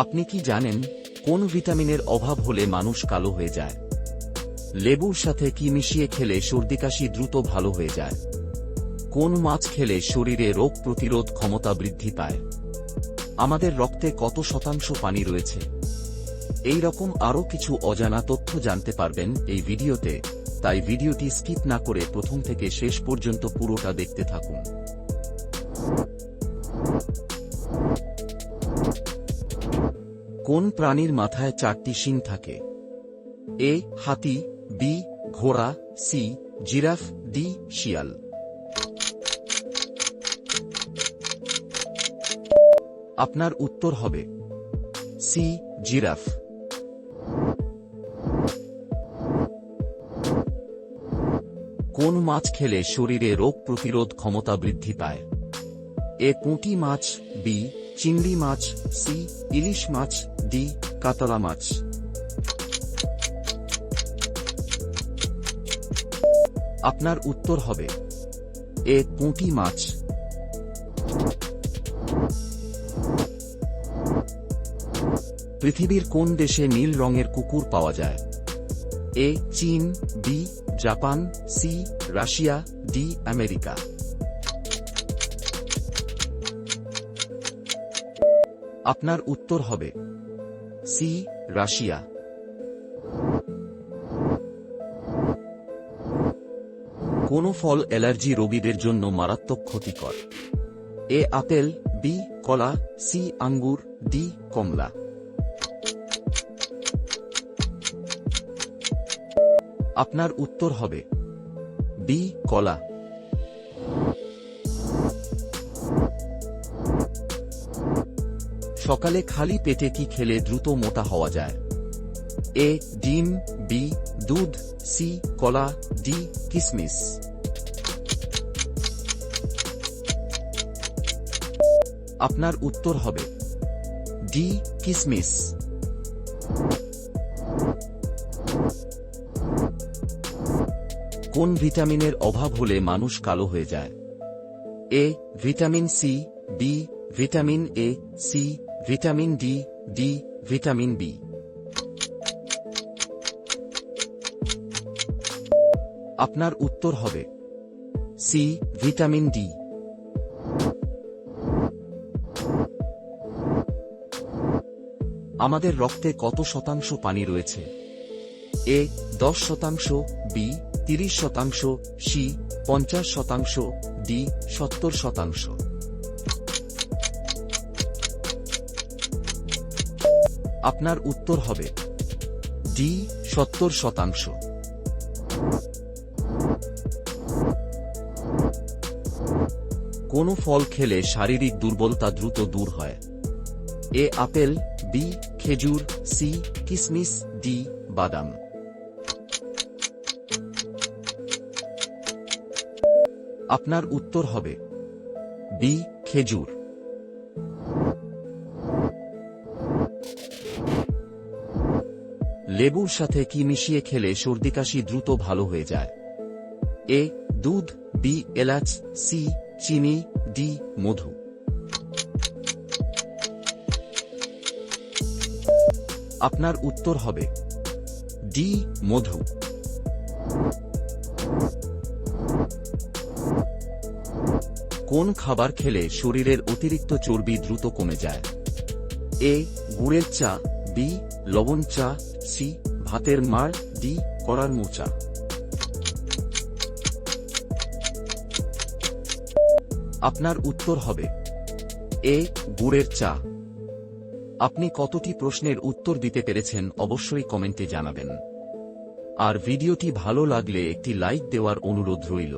আপনি কি জানেন কোন ভিটামিনের অভাব হলে মানুষ কালো হয়ে যায়? লেবুর সাথে কি মিশিয়ে খেলে সর্দিকাশি দ্রুত ভালো হয়ে যায়? কোন মাছ খেলে শরীরে রোগ প্রতিরোধ ক্ষমতা বৃদ্ধি পায়? আমাদের রক্তে কত শতাংশ পানি রয়েছে? এই রকম আরও কিছু অজানা তথ্য জানতে পারবেন এই ভিডিওতে, তাই ভিডিওটি স্কিপ না করে প্রথম থেকে শেষ পর্যন্ত পুরোটা দেখতে থাকুন। কোন প্রাণীর মাথায় 4টি শিং থাকে? এ হাতি, বি ঘোড়া, সি জিরাফ, ডি শিয়াল। আপনার উত্তর হবে সি জিরাফ। কোন মাছ খেলে শরীরে রোগ প্রতিরোধ ক্ষমতা বৃদ্ধি পায়? এ পুঁটি মাছ, বি চিংড়ি মাছ, সি ইলিশ মাছ, ডি কাতলা মাছ। আপনার উত্তর হবে এ পুঁটি মাছ। পৃথিবীর কোন দেশে নীল রঙের কুকুর পাওয়া যায়? এ চীন, B Japan, C Russia, D America. আপনার উত্তর হবে সি রাশিয়া। কোন ফল অ্যালার্জি রোগীদের জন্য মারাত্মক ক্ষতিকর? এ আপেল, বি কলা, সি আঙ্গুর, ডি কমলা। আপনার উত্তর হবে বি কলা। সকালে খালি পেটে কি খেলে দ্রুত মোটা হওয়া যায়? এ ডিম, বি দুধ, সি কলা, ডি কিশমিশ। আপনার উত্তর হবে ডি কিশমিশ। কোন ভিটামিনের অভাব হলে মানুষ কালো হয়ে যায়? A vitamin C, B vitamin A, C vitamin D, D vitamin B. আপনার উত্তর হবে সি ভিটামিন ডি। আমাদের রক্তে কত শতাংশ পানি রয়েছে? এ 10%, বি 30%, সি 50%, ডি 70%। আপনার উত্তর হবে ডি 70%। কোন ফল খেলে শারীরিক দুর্বলতা দ্রুত দূর হয়? এ আপেল, বি খেজুর, সি কিশমিশ, ডি বাদাম। আপনার উত্তর হবে বি খেজুর। লেবুর সাথে কি মিশিয়ে খেলে সর্দিকাশি দ্রুত ভালো হয়ে যায়? এ দুধ, বি এলাচ, সি চিনি, ডি মধু। আপনার উত্তর হবে ডি মধু। কোন খাবার খেলে শরীরের অতিরিক্ত চর্বি দ্রুত কমে যায়? এ গুড়ের চা, বি লবণ চা, সি ভাতের মাড়, ডি কড়ার মোচা। আপনার উত্তর হবে এ গুড়ের চা। আপনি কতটি প্রশ্নের উত্তর দিতে পেরেছেন অবশ্যই কমেন্টে জানাবেন। আর ভিডিওটি ভালো লাগলে একটি লাইক দেওয়ার অনুরোধ রইল।